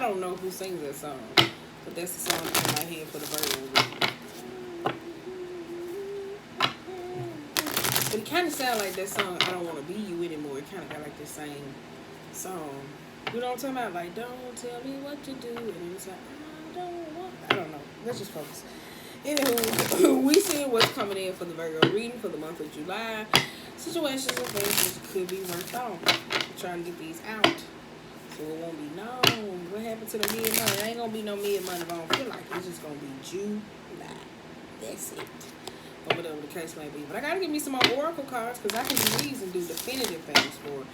don't know who sings that song, but that's the song in my head for the Virgo. But it kind of sounds like that song, I Don't Want to Be You Anymore. It kind of got like the same song. You know what I'm talking about? Like, don't tell me what to do. And then it's like, I don't know. Let's just focus. Anywho, we seeing what's coming in for the Virgo reading for the month of July. Situations and things that could be worked on. I'm trying to get these out so it won't be known. What happened to the mid-month? It ain't going to be no mid-month if I don't feel like it. It's just going to be July. That's it. Or whatever the case may be. But I got to give me some more oracle cards because I can do these and do definitive things for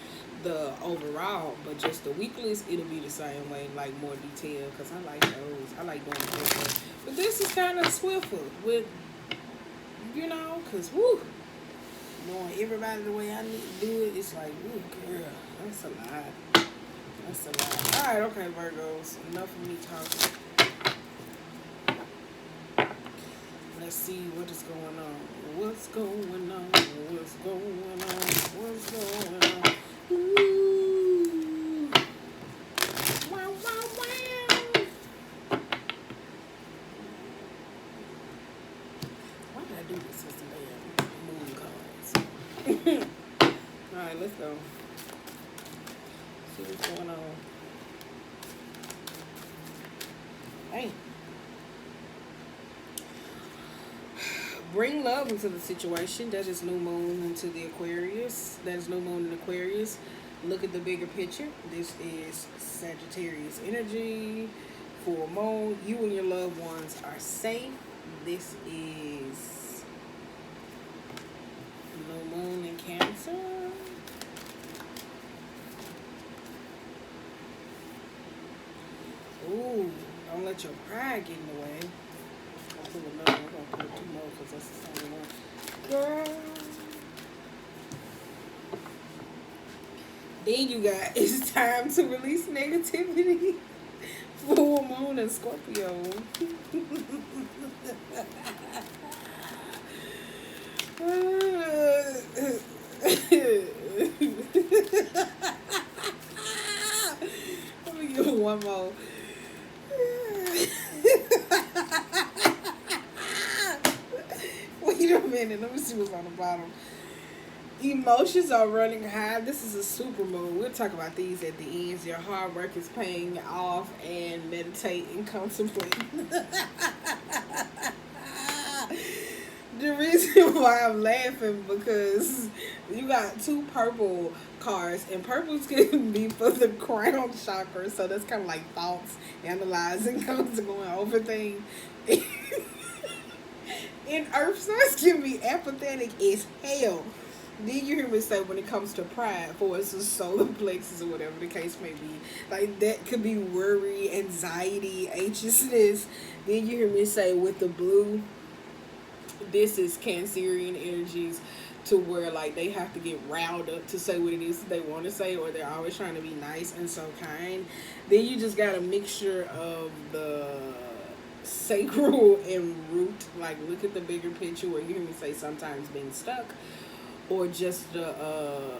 the overall. But just the weeklies, it'll be the same way, like more detail because I like those. I like doing the But this is kind of swift with, you know, because, woo, knowing everybody the way I need to do it, it's like, ooh, girl, that's a lot. That's a lot. All right, okay, Virgos. Enough of me talking. Let's see what is going on. What's going on? What's going on? What's going on? Ooh. Wow, wow, wow. Why did I do this with the moon cards? Alright, let's go. See what's going on. Hey. Bring love into the situation. That is new moon into the Aquarius. That is new moon in Aquarius. Look at the bigger picture. This is Sagittarius energy. Full moon. You and your loved ones are safe. This is new moon in Cancer. Ooh, don't let your pride get in the way. I'll pull another one. I'm going to put 2 more because that's the same one. Girl. Then you got, it's time to release negativity. Full moon and Scorpio. Let me give one more. Wait a minute. Let me see what's on the bottom. Emotions are running high. This is a super moon. We'll talk about these at the ends. Your hard work is paying off, and meditate and contemplate. The reason why I'm laughing because you got 2 purple cards, and purples can be for the crown chakra, so that's kind of like thoughts, analyzing, going over things. And earth signs can be apathetic as hell. Then you hear me say when it comes to pride, for instance, solar plexus or whatever the case may be, like that could be worry, anxiety, anxiousness. Then you hear me say with the blue, this is Cancerian energies to where like they have to get riled up to say what it is that they want to say, or they're always trying to be nice and so kind. Then you just got a mixture of the sacral and root. Like look at the bigger picture where you hear me say sometimes being stuck, or just the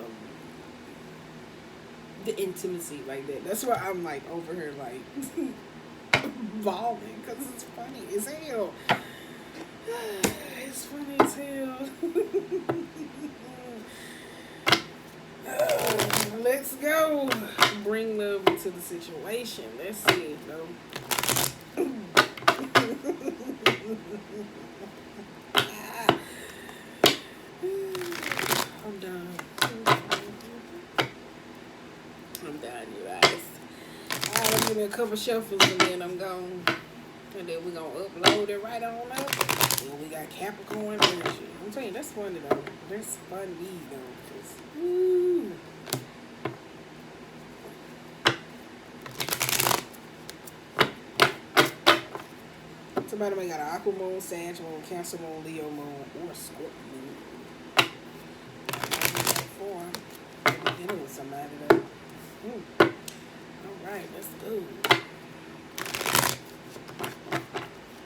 intimacy like that. That's why I'm like over here like bawling because it's funny as hell. It's funny as hell. Let's go. Bring love into the situation. Let's see, though. I'm done. I'm done, you guys. Alright, give me a couple shuffles and then I'm gone. And then we're going to upload it right on up. And we got Capricorn energy. I'm telling you, that's funny though. That's funny though. Just, woo. Somebody may got an Aqua moon, Sag moon, Cancer moon, Leo moon, or Scorpio moon. Maybe dealing with somebody though. Alright, let's go.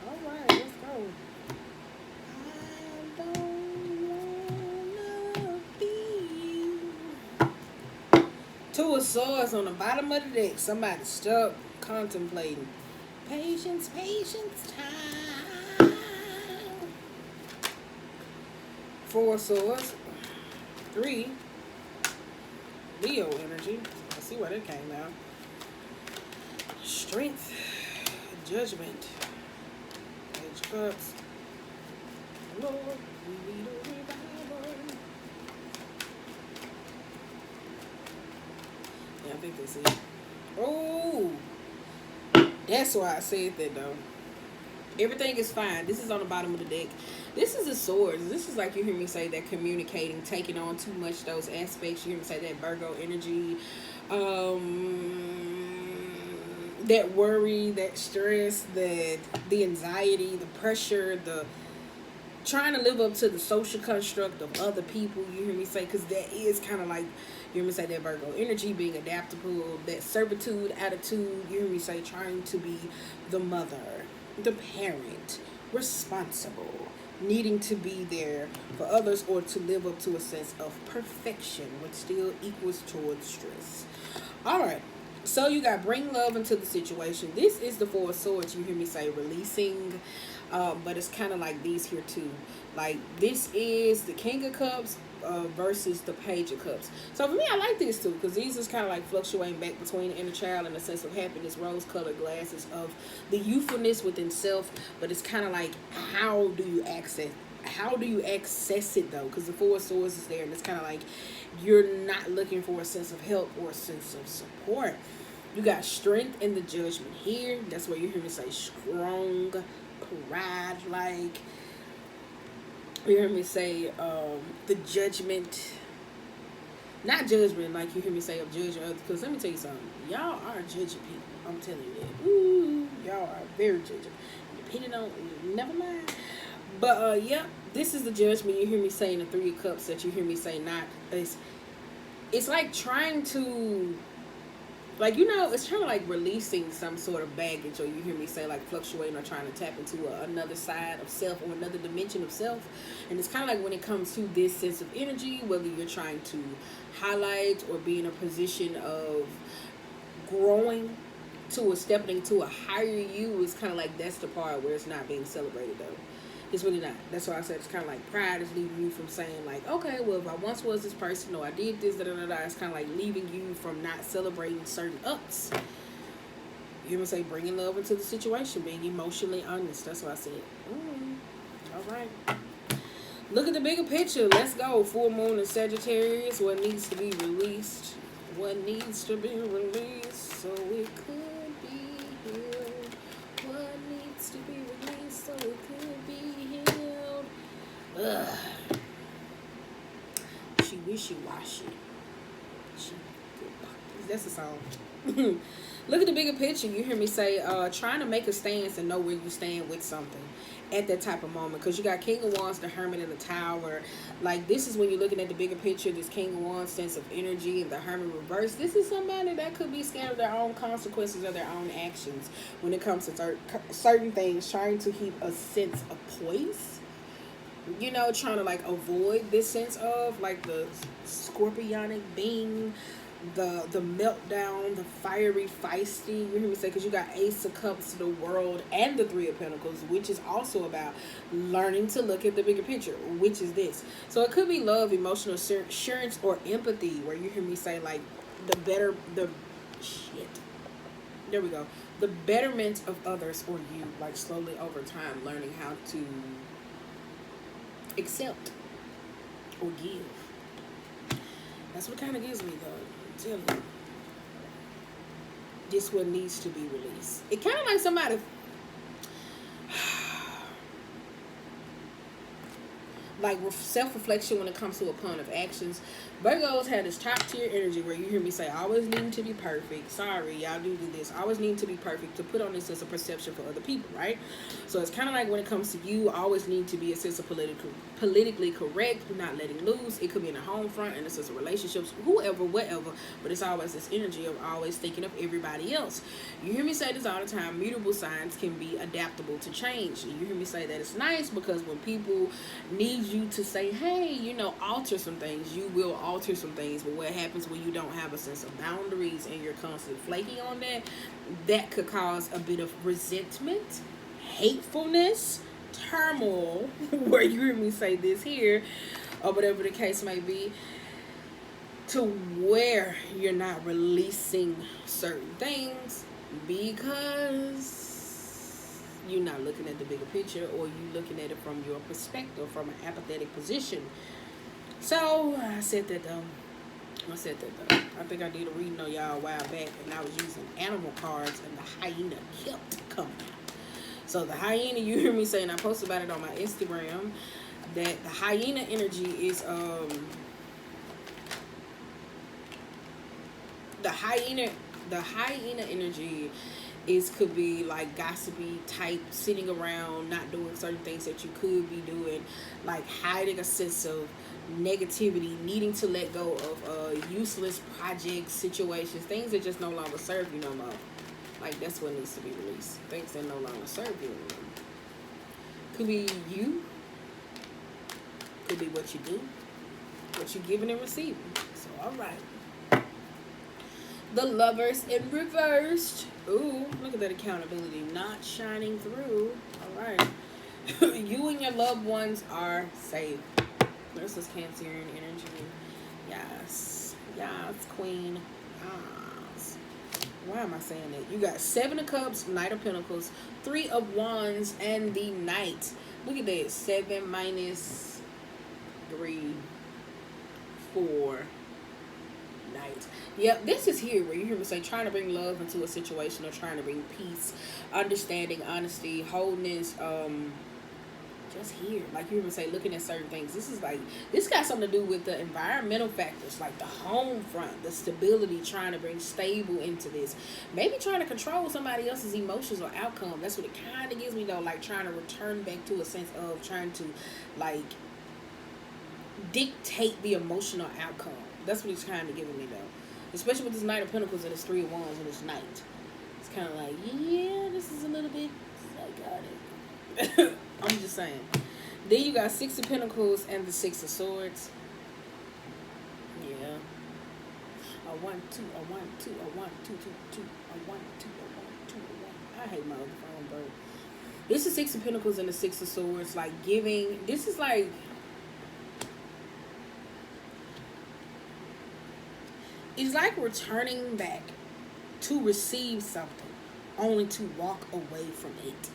Alright, let's go. I don't wanna be you. 2 Four of Swords on the bottom of the deck. Somebody stuck contemplating. Patience, patience, time. Four of Swords. 3. Leo energy. I see where that came out. Strength. Judgment. Page of Cups. Lord, we need a revival. Yeah, I think that's it. Oh, that's why I said that though. Everything is fine. This is on the bottom of the deck. This is the swords. This is like you hear me say that communicating, taking on too much those aspects. You hear me say that Virgo energy, that worry, that stress, that the anxiety, the pressure, the trying to live up to the social construct of other people. You hear me say, because that is kind of like, you hear me say that Virgo energy, being adaptable, that servitude attitude. You hear me say trying to be the mother, the parent, responsible, needing to be there for others or to live up to a sense of perfection, which still equals towards stress. All right. So you got bring love into the situation. This is the Four of Swords. You hear me say releasing, but it's kind of like these here too. Like this is the King of Cups versus the Page of Cups. So for me, I like this too because these is kind of like fluctuating back between the inner child and the sense of happiness, rose-colored glasses of the youthfulness within self. But it's kind of like how do you access? How do you access it though? Because the Four of Swords is there, and it's kind of like you're not looking for a sense of help or a sense of support. You got strength in the judgment here. That's where you hear me say strong, pride, like you hear me say the judgment, not judgment like you hear me say of judging others. Because let me tell you something, y'all are judging people. I'm telling you that. Ooh, y'all are very judging. Depending on, never mind. But yeah, this is the judgment. You hear me saying the Three of Cups that you hear me say not. It's like trying to, like, you know, it's kind of like releasing some sort of baggage, or you hear me say like fluctuating or trying to tap into another side of self or another dimension of self. And it's kind of like when it comes to this sense of energy, whether you're trying to highlight or be in a position of growing to or stepping into a higher you, it's kind of like that's the part where it's not being celebrated though. It's really not. That's why I said it's kind of like pride is leaving you from saying like, okay, well, if I once was this person or I did this, it's kind of like leaving you from not celebrating certain ups. You hear me say bringing love into the situation, being emotionally honest. That's what I said. All right. Look at the bigger picture. Let's go. Full moon in Sagittarius. What needs to be released? What needs to be released so it could be healed? What needs to be released so it could be healed? Ugh. She wishy-washy. That's a song. Look at the bigger picture. You hear me say trying to make a stance and know where you stand with something at that type of moment, because you got King of Wands, the Hermit, and the Tower. Like this is when you're looking at the bigger picture, this King of Wands sense of energy and the Hermit reverse. This is somebody that could be scared of their own consequences of their own actions when it comes to certain things, trying to keep a sense of poise, you know, trying to like avoid this sense of like the scorpionic being, the meltdown, the fiery, feisty. You hear me say, because you got Ace of Cups, the World, and the Three of Pentacles, which is also about learning to look at the bigger picture, which is this. So it could be love, emotional assurance, or empathy, where you hear me say like there we go, the betterment of others or you, like slowly over time learning how to accept or give. That's what kind of gives me though. Tell you, this one needs to be released. It kind of like somebody like self-reflection when it comes to a plan of actions. Virgos had this top tier energy where you hear me say always needing to be perfect. Sorry, y'all do this. Always need to be perfect to put on this sense of perception for other people, right? So it's kind of like when it comes to you, always need to be a sense of politically correct, not letting loose. It could be in a home front, and it's just relationships, whoever, whatever. But it's always this energy of always thinking of everybody else. You hear me say this all the time. Mutable signs can be adaptable to change. You hear me say that it's nice because when people need allows you to say, hey, alter some things. You will alter some things, but what happens when you don't have a sense of boundaries and you're constantly flaky on that, that could cause a bit of resentment, hatefulness, turmoil, where you hear me say this here, or whatever the case may be, to where you're not releasing certain things because you're not looking at the bigger picture, or you looking at it from your perspective, from an apathetic position. So I said that though. I think I did a reading on y'all a while back, and I was using animal cards, and the hyena kept coming out. So the hyena, you hear me saying, I posted about it on my Instagram, that the hyena energy is the hyena energy is, could be like gossipy type, sitting around not doing certain things that you could be doing, like hiding a sense of negativity, needing to let go of useless projects, situations, things that just no longer serve you no more. Like, that's what needs to be released. Things that no longer serve you anymore. Could be you, could be what you do, what you're giving and receiving. So all right, the Lovers in reversed. Ooh, look at that accountability not shining through. All right. You and your loved ones are safe. This is Cancerian energy. Yes. Yes, Queen. Yes. Why am I saying that? You got 7 of Cups, Knight of Pentacles, 3 of Wands, and the Knight. Look at that. 7 minus 3, 4. Night. Yep, this is here where you hear me say trying to bring love into a situation, or trying to bring peace, understanding, honesty, wholeness, just here. Like you hear me say, looking at certain things. This got something to do with the environmental factors, like the home front, the stability, trying to bring stable into this. Maybe trying to control somebody else's emotions or outcome. That's what it kind of gives me though, like trying to return back to a sense of trying to like dictate the emotional outcome. That's what it's kind of giving me though. Especially with this Knight of Pentacles and this 3 of Wands and this Knight. It's kind of like, yeah, this is a little bit psychotic. I'm just saying. Then you got 6 of Pentacles and the 6 of Swords. Yeah. I want 2, I want 2, I want 2, 2, 2, I want 2, I want 2, I want. I hate my other phone, bro. This is 6 of Pentacles and the 6 of Swords. Like giving, this is like, it's like returning back to receive something, only to walk away from it.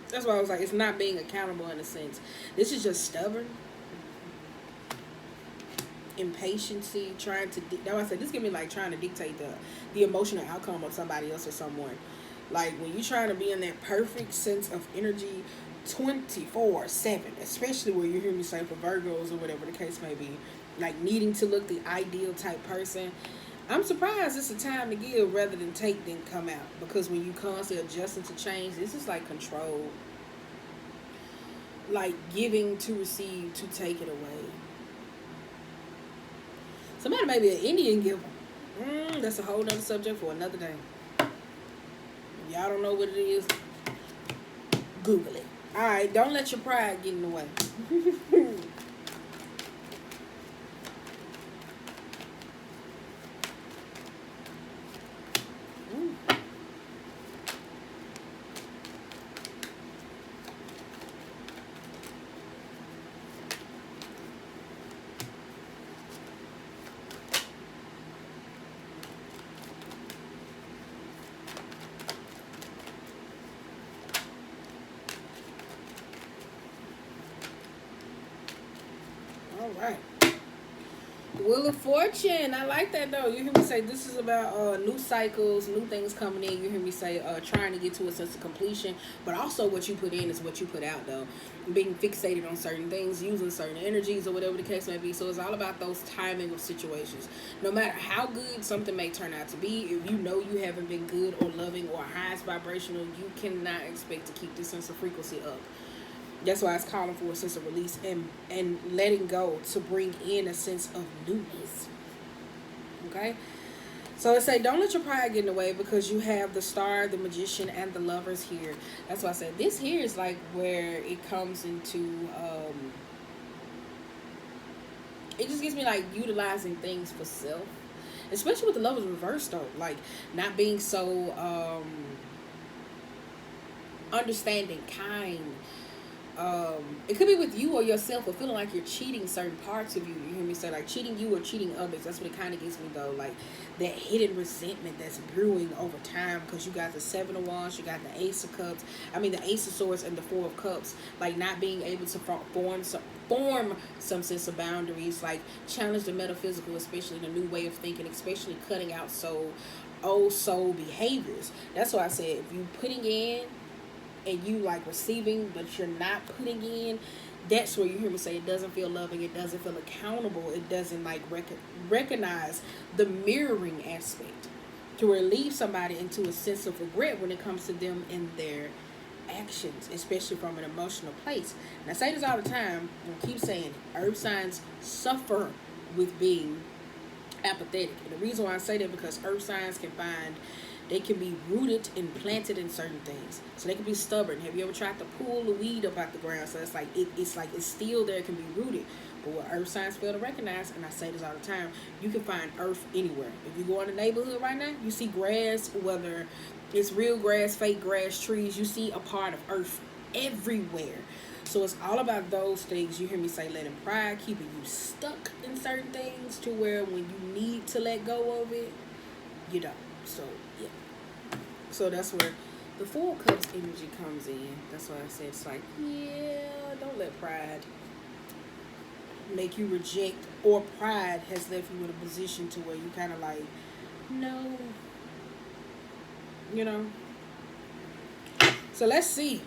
That's why I was like, it's not being accountable in a sense. This is just stubborn, impatience, trying to. That's why I said this give me like trying to dictate the emotional outcome of somebody else or someone. Like when you're trying to be in that perfect sense of energy 24/7, especially where you hear me say for Virgos or whatever the case may be, like needing to look the ideal type person. I'm surprised it's a time to give rather than take, then come out. Because when you constantly adjusting to change, this is like control. Like giving to receive, to take it away. Somebody may be an Indian giver. That's a whole nother subject for another day. If y'all don't know what it is, Google it. Alright, don't let your pride get in the way. Right. Wheel of Fortune. I like that though. You hear me say this is about new cycles, new things coming in. You hear me say trying to get to a sense of completion, but also what you put in is what you put out though. Being fixated on certain things, using certain energies or whatever the case may be. So it's all about those timing of situations. No matter how good something may turn out to be, if you know you haven't been good or loving or highest vibrational, you cannot expect to keep this sense of frequency up. That's why it's calling for a sense of release and letting go to bring in a sense of newness. Okay? So it say, don't let your pride get in the way because you have the star, the magician, and the lovers here. That's why I said this here is like where it comes into. It just gives me like utilizing things for self, especially with the lovers reversed though. Like not being so understanding, kind, it could be with you or yourself, or feeling like you're cheating certain parts of you. You hear me say, like cheating you or cheating others. That's what it kind of gives me though, like that hidden resentment that's brewing over time because you got the Seven of Wands, you got the Ace of Cups. I mean the Ace of Swords and the Four of Cups. Like not being able to form some sense of boundaries, like challenge the metaphysical, especially the new way of thinking, especially cutting out old soul behaviors. That's why I said if you putting in and you like receiving but you're not putting in, that's where you hear me say it doesn't feel loving, it doesn't feel accountable, it doesn't like recognize the mirroring aspect to relieve somebody into a sense of regret when it comes to them and their actions, especially from an emotional place. And I say this all the time and keep saying it, earth signs suffer with being apathetic. And the reason why I say that because earth signs they can be rooted and planted in certain things. So they can be stubborn. Have you ever tried to pull the weed up out the ground? So it's like it's still there, it can be rooted. But what earth signs fail to recognize, and I say this all the time, you can find earth anywhere. If you go in the neighborhood right now, you see grass, whether it's real grass, fake grass, trees, you see a part of earth everywhere. So it's all about those things. You hear me say letting pride keeping you stuck in certain things to where when you need to let go of it, you don't. So yeah. So that's where the Four of Cups energy comes in. That's why I said it's like, yeah, don't let pride make you reject, or pride has left you in a position to where you kind of like, no, you know. So let's see.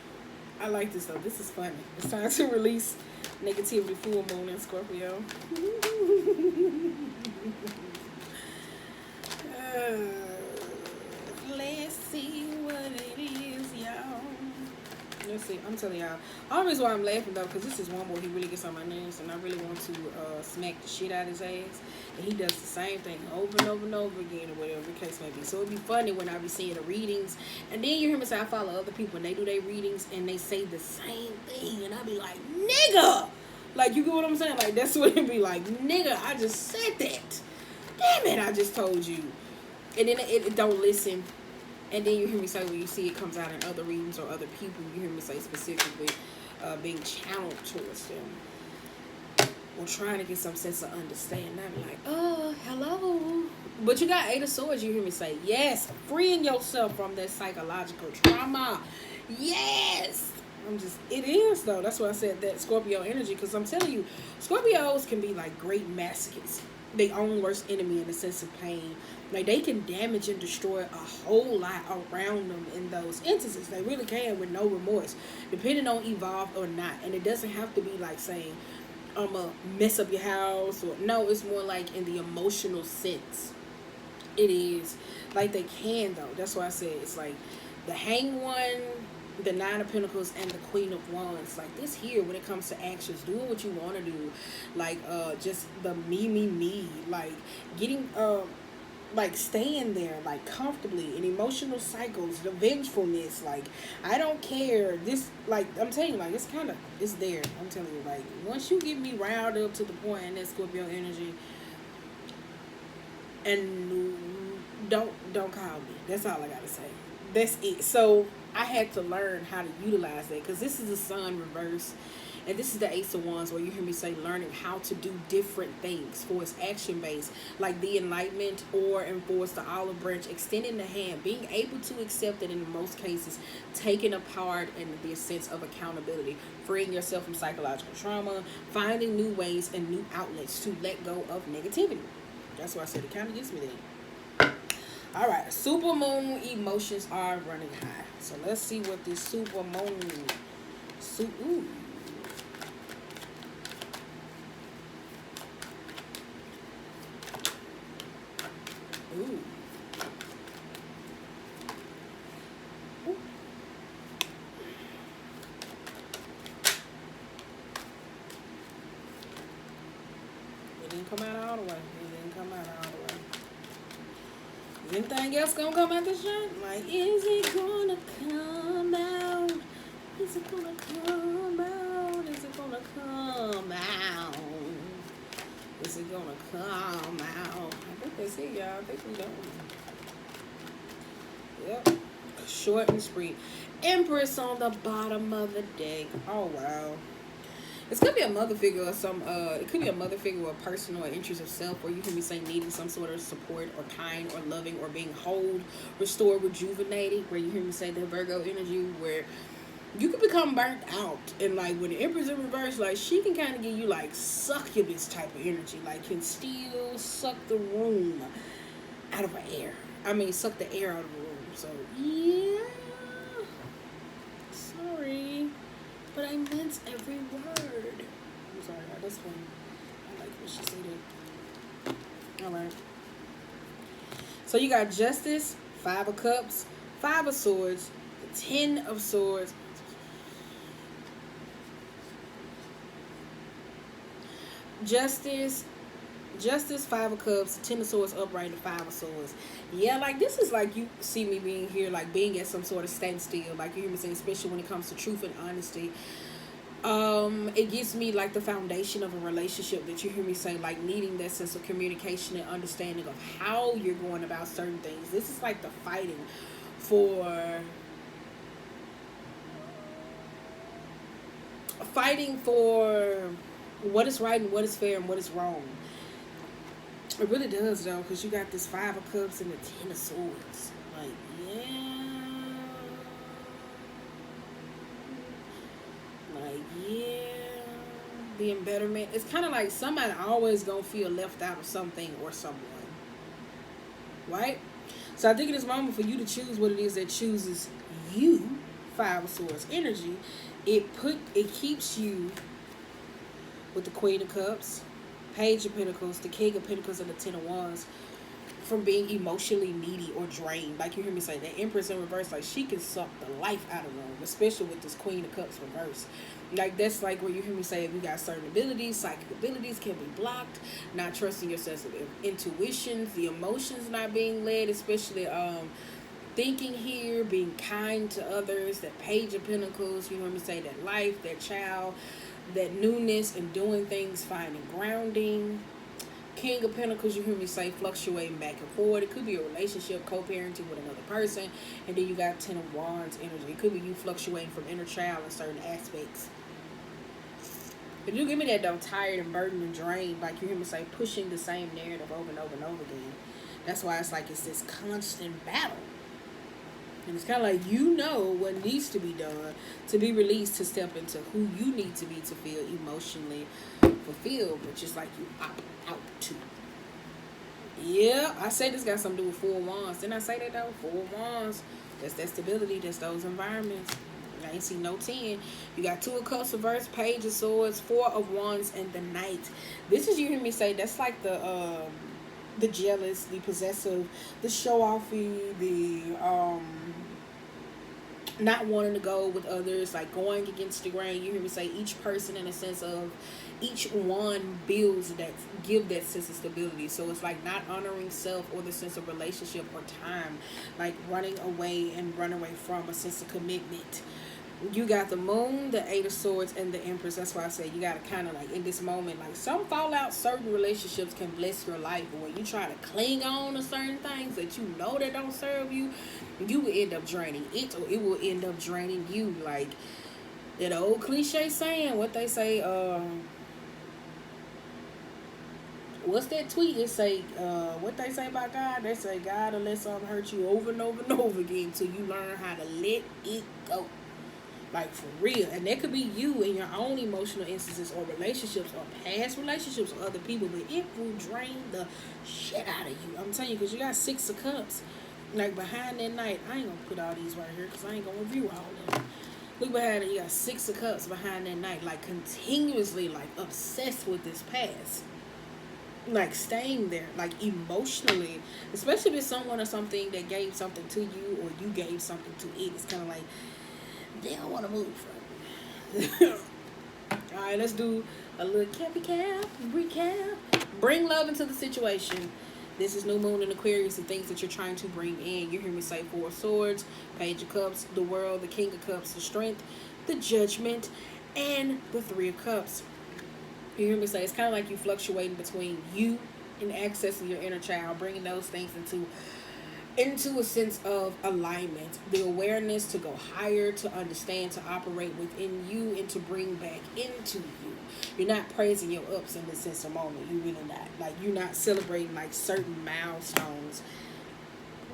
I like this though. This is funny. It's time to release negativity. Full moon in Scorpio. Let's see what it is, y'all. Let's see. I'm telling y'all. All the reason why I'm laughing though, because this is one boy, he really gets on my nerves, and I really want to smack the shit out of his ass. And he does the same thing over and over and over again, or whatever the case may be. So it'd be funny when I be seeing the readings, and then you hear me say I follow other people and they do their readings and they say the same thing, and I be like, nigga, like you get what I'm saying? Like that's what it be like, nigga. I just said that. Damn it! I just told you. And then it don't listen. And then you hear me say when you see it comes out in other readings or other people, you hear me say specifically being channeled towards them or trying to get some sense of understanding. I'm like, oh, hello. But you got Eight of Swords, you hear me say, yes, freeing yourself from that psychological trauma. Yes. It is though. That's why I said that Scorpio energy, because I'm telling you, Scorpios can be like great masochists. They own worst enemy in the sense of pain. Like they can damage and destroy a whole lot around them in those instances. They really can with no remorse, depending on evolved or not. And it doesn't have to be like saying, I'm gonna mess up your house, or no, it's more like in the emotional sense. It is like they can though. That's why I said it's like the Hanged One, the Nine of Pentacles, and the Queen of Wands. Like this here, when it comes to actions, doing what you want to do, like just the me, like getting like staying there like comfortably in emotional cycles, the vengefulness, like I don't care, this, like I'm telling you, like it's there. I'm telling you, like once you get me riled up to the point in that Scorpio energy, and don't call me, that's all I gotta say. That's it. So I had to learn how to utilize that, because this is the Sun reverse, and this is the Ace of Wands, where you hear me say learning how to do different things for its action base, like the Enlightenment, or enforce the olive branch, extending the hand, being able to accept it in most cases, taking a part in the sense of accountability, freeing yourself from psychological trauma, finding new ways and new outlets to let go of negativity. That's why I said it kind of gets me there. All right, super moon emotions are running high. So let's see what this super moon. Ooh. Ooh. Ooh. It didn't come out all the way. It didn't come out all the way. Anything else gonna come out this shit? Like, is it gonna come out? Is it gonna come out? Is it gonna come out? Is it gonna come out? I think that's it, y'all. I think we done. Yep. Short and sweet. Empress on the bottom of the deck. Oh, wow. It's gonna be a mother figure or some. It could be a mother figure or personal or interest of self, or you can be saying needing some sort of support or kind or loving or being whole, restored, rejuvenated. Where you hear me say the Virgo energy, where you can become burnt out, and like when the Empress in reverse, like she can kind of give you like succubus type of energy, like can still suck the room out of the air. I mean, suck the air out of the room. So yeah, sorry. But I meant every word. I'm sorry, this one. I like what she said it. Alright. So you got Justice, 5 of Cups, 5 of Swords, the 10 of Swords. Justice, 5 of Cups, 10 of Swords upright, and 5 of Swords. Yeah, like this is like you see me being here, like being at some sort of standstill. Like you hear me saying, especially when it comes to truth and honesty. It gives me like the foundation of a relationship that you hear me say, like needing that sense of communication and understanding of how you're going about certain things. This is like the fighting for what is right and what is fair and what is wrong. It really does, though, because you got this 5 of Cups and the 10 of Swords. Like, yeah. The embetterment. It's kind of like somebody always going to feel left out of something or someone. Right? So I think it is moment for you to choose what it is that chooses you. 5 of Swords energy. It keeps you with the Queen of Cups, Page of Pentacles, the King of Pentacles, and the 10 of Wands from being emotionally needy or drained. Like you hear me say, the Empress in reverse, like she can suck the life out of them, especially with this Queen of Cups reverse. Like that's like where you hear me say, if you got certain abilities, psychic abilities can be blocked, not trusting your sense of intuitions, the emotions not being led, especially thinking here, being kind to others, that Page of Pentacles, you hear me say, that life, that child, that newness and doing things, finding grounding. King of Pentacles, you hear me say, fluctuating back and forth. It could be a relationship, co-parenting with another person. And then you got 10 of Wands energy. It could be you fluctuating from inner child in certain aspects. If you give me that, though, tired and burdened and drained, like you hear me say, pushing the same narrative over and over and over again. That's why it's like it's this constant battle. And it's kind of like you know what needs to be done to be released, to step into who you need to be to feel emotionally fulfilled, but just like you opt out to. Yeah, I say this got something to do with 4 of Wands. Didn't I say that though? 4 of Wands. That's that stability. That's those environments. I ain't see no 10. You got 2 of Cups reverse, Page of Swords, 4 of Wands, and the Knight. This is, you hear me say, that's like the jealous, the possessive, the show-offy, the not wanting to go with others, like going against the grain. You hear me say, each person in a sense of each one builds that, give that sense of stability. So it's like not honoring self or the sense of relationship or time, like running away and run away from a sense of commitment. You got the Moon, the 8 of Swords, and the Empress. That's why I say you got to kind of like in this moment, like some fallout, certain relationships can bless your life. But when you try to cling on to certain things that you know that don't serve you, you will end up draining it, or it will end up draining you. Like that old cliche saying, what they say, what's that tweet? It say, what they say about God? They say God will let something hurt you over and over and over again until you learn how to let it go. Like for real. And that could be you in your own emotional instances or relationships or past relationships with other people, but it will drain the shit out of you. I'm telling you, because you got 6 of Cups. Like behind that Knight, I ain't gonna put all these right here because I ain't gonna review all of them. Look behind it, you got 6 of Cups behind that Knight, like continuously like obsessed with this past. Like staying there, like emotionally, especially if it's someone or something that gave something to you or you gave something to it. It's kind of like they don't want to move from it. All right, let's do a little recap. Bring love into the situation. This is new moon in Aquarius, the things that you're trying to bring in. You hear me say Four of Swords, Page of Cups, the World, the King of Cups, the Strength, the Judgment, and the Three of Cups. You hear me say it's kind of like you fluctuating between you and accessing your inner child, bringing those things into a sense of alignment, the awareness to go higher, to understand, to operate within you, and to bring back into you. You're not praising your ups in this sense of moment. You really not. Like, you're not celebrating like certain milestones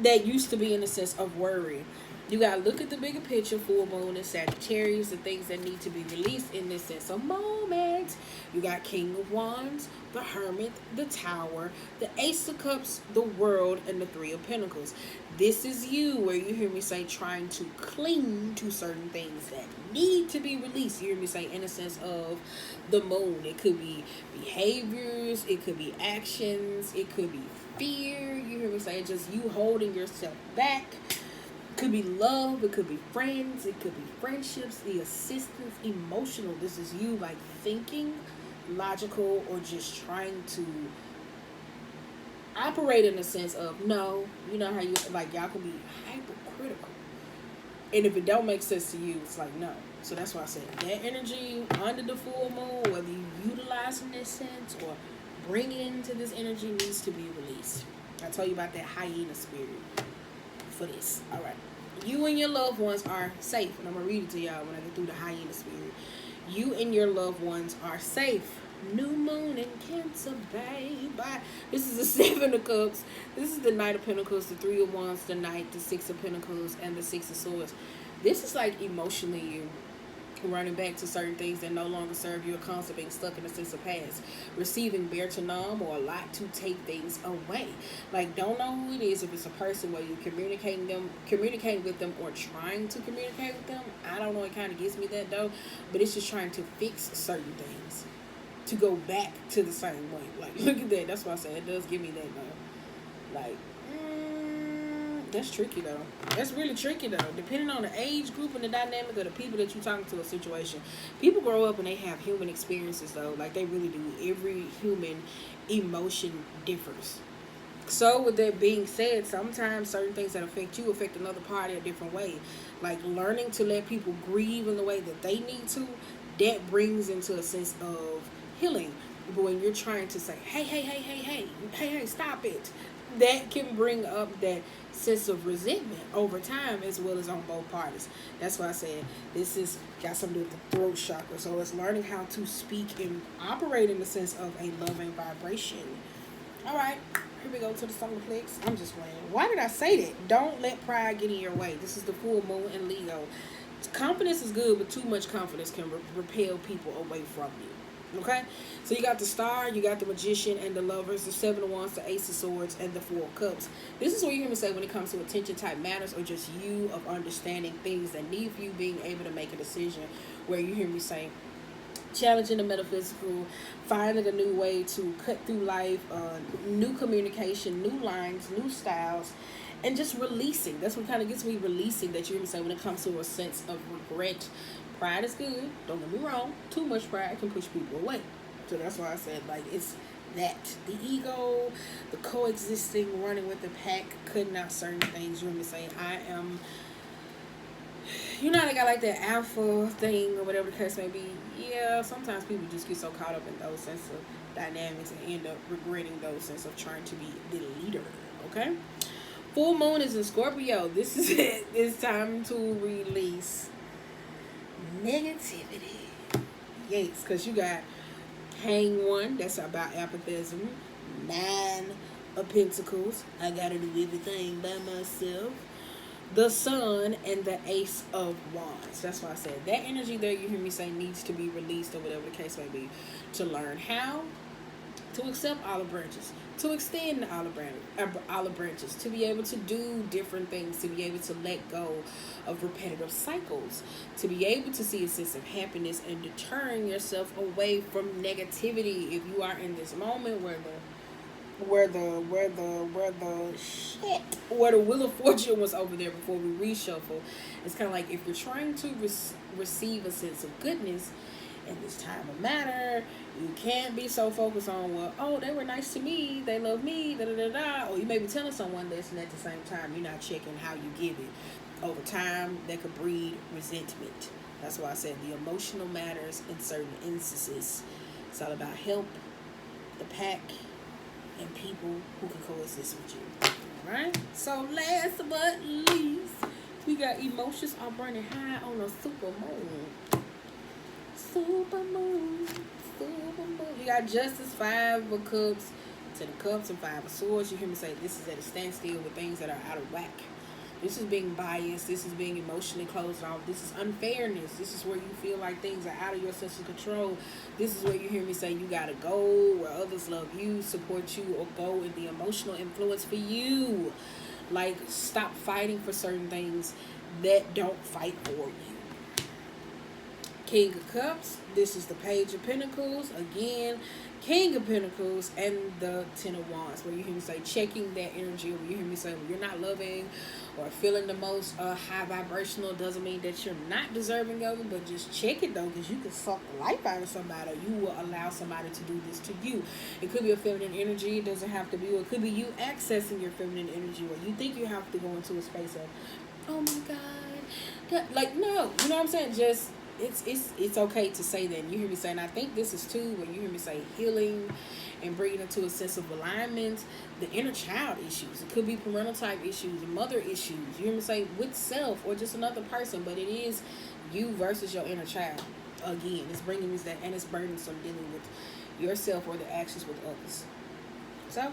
that used to be in the sense of worry. You gotta look at the bigger picture. Full moon and Sagittarius, the things that need to be released in this sense of moment. You got King of Wands, the Hermit, the Tower, the Ace of Cups, the World, and the Three of Pentacles. This is you, where you hear me say trying to cling to certain things that need to be released. You hear me say in a sense of the moon. It could be behaviors, it could be actions, it could be fear. You hear me say just you holding yourself back. Could be love, it could be friends, it could be friendships, the assistance, emotional. This is you like thinking, logical, or just trying to operate in a sense of no. You know how you like y'all can be hypercritical, and if it don't make sense to you, it's like no. So that's why I said that energy under the full moon, whether you utilize in this sense or bring it into this energy, needs to be released. I told you about that hyena spirit for this. All right. You and your loved ones are safe. And I'm going to read it to y'all when I get through the hyena spirit. You and your loved ones are safe. New moon in Cancer, baby. This is the Seven of Cups. This is the Knight of Pentacles, the Three of Wands, the Knight, the Six of Pentacles, and the Six of Swords. This is like emotionally you running back to certain things that no longer serve you, or constantly being stuck in a sense of past, receiving bare to numb, or a lot to take things away. Like, don't know who it is. If it's a person where you're communicating with them, or trying to communicate with them, I don't know. It kind of gets me that though, but it's just trying to fix certain things to go back to the same way. Like, look at that. That's why I say it does give me that though. Like, that's tricky though. That's really tricky though. Depending on the age group and the dynamic of the people that you're talking to, a situation. People grow up and they have human experiences though. Like, they really do. Every human emotion differs. So with that being said, sometimes certain things that affect you affect another party a different way. Like, learning to let people grieve in the way that they need to, that brings into a sense of healing. But when you're trying to say, hey, stop it, that can bring up that sense of resentment over time, as well as on both parties. That's why I said this is got something to do with the throat chakra. So it's learning how to speak and operate in the sense of a loving vibration. All right, here we go to the solar plex. I'm just playing. Why did I say that? Don't let pride get in your way. This is the full moon in Leo. Confidence is good, but too much confidence can repel people away from you. Okay, so you got the Star, you got the Magician, and the Lovers, the Seven of Wands, the Ace of Swords, and the Four of Cups. This is what you hear me say when it comes to attention type matters, or just you of understanding things that need you being able to make a decision. Where you hear me say challenging the metaphysical, finding a new way to cut through life, new communication, new lines, new styles, and just releasing. That's what kind of gets me, releasing, that you hear me say when it comes to a sense of regret. Pride is good, don't get me wrong. Too much pride can push people away. So that's why I said, like, it's that. The ego, the coexisting, running with the pack, cutting out certain things. You hear me say, I am, you know, they got like that alpha thing, or whatever the case may be. Yeah, sometimes people just get so caught up in those sense of dynamics and end up regretting those sense of trying to be the leader. Okay? Full moon is in Scorpio. This is it. It's time to release negativity. Yes, because you got Hang One, that's about apathism. Nine of Pentacles, I gotta do everything by myself. The Sun, and the Ace of Wands. That's why I said that energy there, you hear me say, needs to be released, or whatever the case may be, to learn how to accept olive branches, to extend the olive branches, to be able to do different things, to be able to let go of repetitive cycles, to be able to see a sense of happiness and deterring yourself away from negativity. If you are in this moment where the Wheel of Fortune was over there before we reshuffle, it's kind of like if you're trying to receive a sense of goodness, in this time of matter. You can't be so focused on, well, oh, they were nice to me, they love me, da da da da. Or you may be telling someone this, and at the same time, you're not checking how you give it. Over time, that could breed resentment. That's why I said the emotional matters in certain instances. It's all about help, the pack, and people who can coexist with you. Alright? So last but least, we got emotions are burning high on a super moon. Super moon. Super moon. You got Justice, 5 of Cups, 10 of Cups, and 5 of Swords. You hear me say this is at a standstill with things that are out of whack. This is being biased. This is being emotionally closed off. This is unfairness. This is where you feel like things are out of your sense of control. This is where you hear me say you gotta go where others love you, support you, or go in the emotional influence for you. Like, stop fighting for certain things that don't fight for you. King of Cups. This is the Page of Pentacles. Again, King of Pentacles and the 10 of Wands, where you hear me say checking that energy, where you hear me say when you're not loving or feeling the most high vibrational, doesn't mean that you're not deserving of it, but just check it though, because you can suck the life out of somebody. You will allow somebody to do this to you. It could be a feminine energy. It doesn't have to be. Or it could be you accessing your feminine energy, where you think you have to go into a space of, oh my God, like, no, you know what I'm saying? Just it's okay to say that. And you hear me say, and I think this is too, when you hear me say healing and bringing it to a sense of alignment, the inner child issues. It could be parental type issues, mother issues. You hear me say with self or just another person, but it is you versus your inner child. Again, it's bringing us that, and it's burdensome dealing with yourself or the actions with others. So,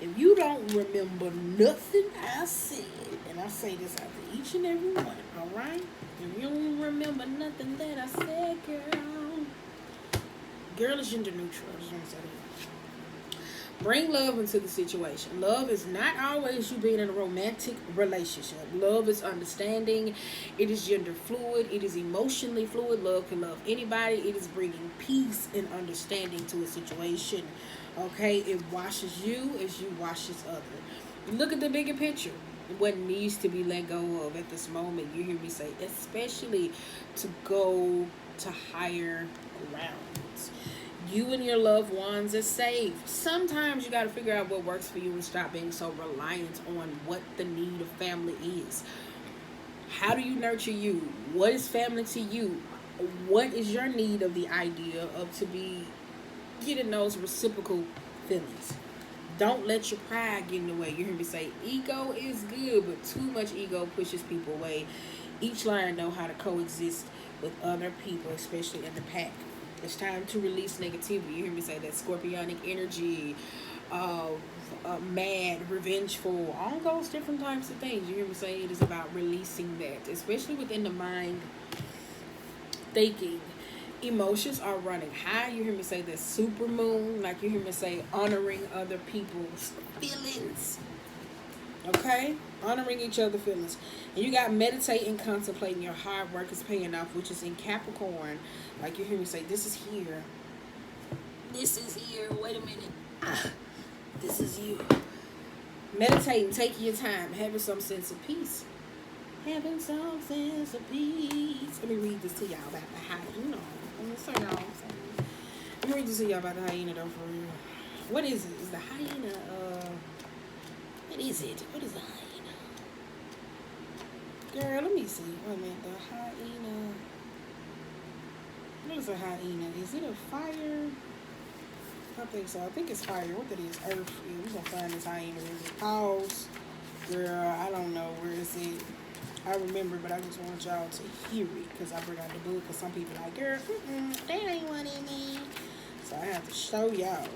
if you don't remember nothing I said, and I say this after each and every one, all right? If you don't remember nothing that I said, girl is gender neutral. I just want to say that. Bring love into the situation. Love is not always you being in a romantic relationship. Love is understanding. It is gender fluid. It is emotionally fluid. Love can love anybody. It is bringing peace and understanding to a situation. Okay? It washes you as you washes others. Look at the bigger picture. What needs to be let go of at this moment, you hear me say, especially to go to higher grounds. You and your loved ones are safe. Sometimes you got to figure out what works for you and stop being so reliant on what the need of family is. How do you nurture you? What is family to you? What is your need of the idea of to be getting those reciprocal feelings? Don't let your pride get in the way. You hear me say, ego is good, but too much ego pushes people away. Each lion know how to coexist with other people, especially in the pack. It's time to release negativity. You hear me say that scorpionic energy, mad, revengeful, all those different types of things. You hear me say it is about releasing that, especially within the mind, thinking. Emotions are running high. You hear me say that super moon, like you hear me say honoring other people's feelings. Okay? Honoring each other's feelings. And you got meditate and contemplating. Your hard work is paying off, which is in Capricorn. Like you hear me say, this is here. This is here. Wait a minute. This is you. Meditating, taking your time, having some sense of peace. Having some sense of peace. Let me read this to y'all about the hyena. Let me read this to y'all about the hyena though, for real. What is it? Is the hyena, what is it? What is the hyena? Girl, let me see. Wait a minute. The hyena. What is a hyena? Is it a fire? I think so. I think it's fire. What that is? Earth. Yeah, we're going to find this hyena. Pause. Girl, I don't know. Where is it? I remember, but I just want y'all to hear it because I bring out the book. Because some people are like, girl, that ain't what it means. So I have to show y'all.